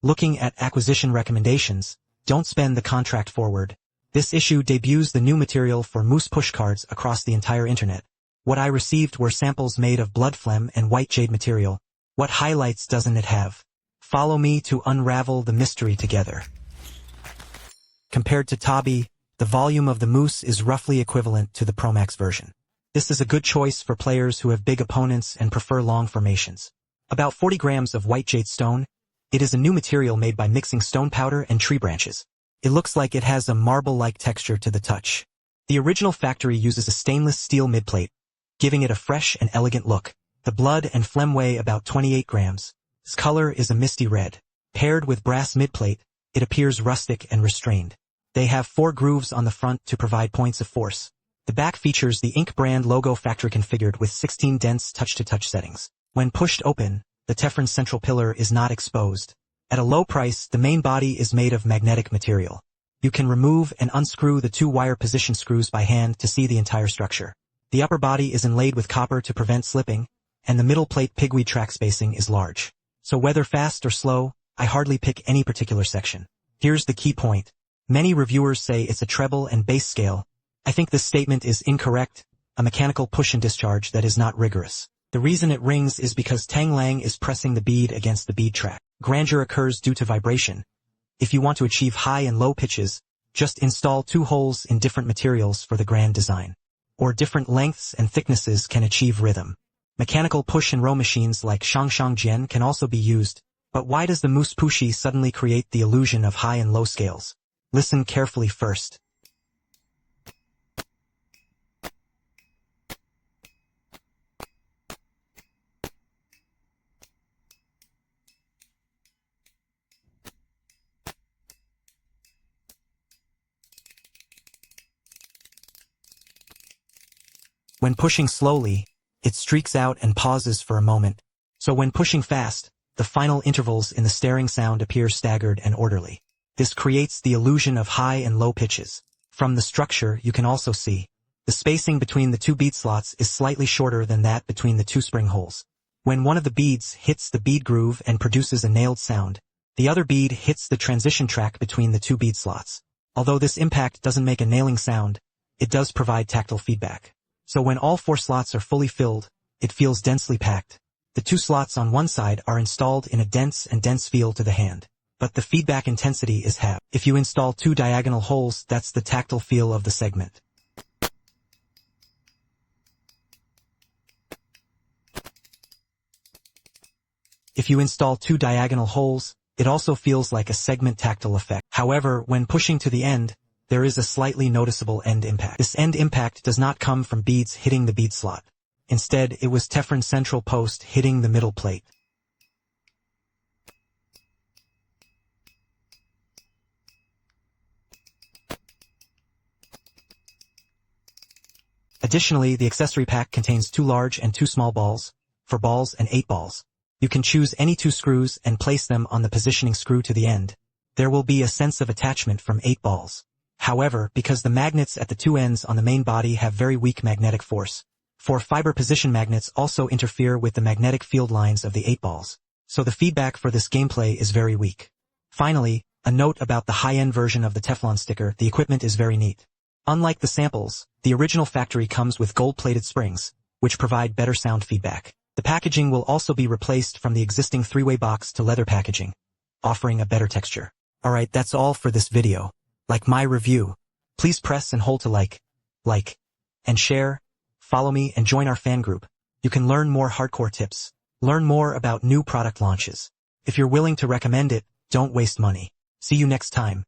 Looking at acquisition recommendations, don't spend the contract forward. This issue debuts the new material for mousse pushcards across the entire internet. What I received were samples made of blood phlegm and white jade material. What highlights doesn't it have? Follow me to unravel the mystery together. Compared to Tabi, the volume of the mousse is roughly equivalent to the Pro Max version. This is a good choice for players who have big opponents and prefer long formations. About 40 grams of white jade stone. It is a new material made by mixing stone powder and tree branches. It looks like it has a marble-like texture to the touch. The original factory uses a stainless steel midplate, giving it a fresh and elegant look. The blood and phlegm weigh about 28 grams. Its color is a misty red. Paired with brass midplate, it appears rustic and restrained. They have 4 grooves on the front to provide points of force. The back features the Ink brand logo factory configured with 16 dense touch-to-touch settings. When pushed open, the Teflon's central pillar is not exposed. At a low price, the main body is made of magnetic material. You can remove and unscrew the 2 wire position screws by hand to see the entire structure. The upper body is inlaid with copper to prevent slipping, and the middle plate pigweed track spacing is large. So whether fast or slow, I hardly pick any particular section. Here's the key point. Many reviewers say it's a treble and bass scale. I think this statement is incorrect, a mechanical push and discharge that is not rigorous. The reason it rings is because Tang Lang is pressing the bead against the bead track. Grandeur occurs due to vibration. If you want to achieve high and low pitches, just install 2 holes in different materials for the grand design. Or different lengths and thicknesses can achieve rhythm. Mechanical push and row machines like Shangshang Jian can also be used, but why does the mousse pushi suddenly create the illusion of high and low scales? Listen carefully first. When pushing slowly, it streaks out and pauses for a moment, so when pushing fast, the final intervals in the staring sound appear staggered and orderly. This creates the illusion of high and low pitches. From the structure, you can also see the spacing between the 2 bead slots is slightly shorter than that between the 2 spring holes. When one of the beads hits the bead groove and produces a nailed sound, the other bead hits the transition track between the 2 bead slots. Although this impact doesn't make a nailing sound, it does provide tactile feedback. So when all 4 slots are fully filled, it feels densely packed. The 2 slots on one side are installed in a dense feel to the hand. But the feedback intensity is half. If you install 2 diagonal holes, that's the tactile feel of the segment. If you install 2 diagonal holes, it also feels like a segment tactile effect. However, when pushing to the end, there is a slightly noticeable end impact. This end impact does not come from beads hitting the bead slot. Instead, it was Teflon's central post hitting the middle plate. Additionally, the accessory pack contains 2 large and 2 small balls, 4 balls and 8 balls. You can choose any 2 screws and place them on the positioning screw to the end. There will be a sense of attachment from 8 balls. However, because the magnets at the 2 ends on the main body have very weak magnetic force, 4 fiber position magnets also interfere with the magnetic field lines of the 8 balls, so the feedback for this gameplay is very weak. Finally, a note about the high-end version of the Teflon sticker: the equipment is very neat. Unlike the samples, the original factory comes with gold-plated springs, which provide better sound feedback. The packaging will also be replaced from the existing 3-way box to leather packaging, offering a better texture. Alright, that's all for this video. Like my review, please press and hold to like, and share, follow me and join our fan group. You can learn more hardcore tips, learn more about new product launches. If you're willing to recommend it, don't waste money. See you next time.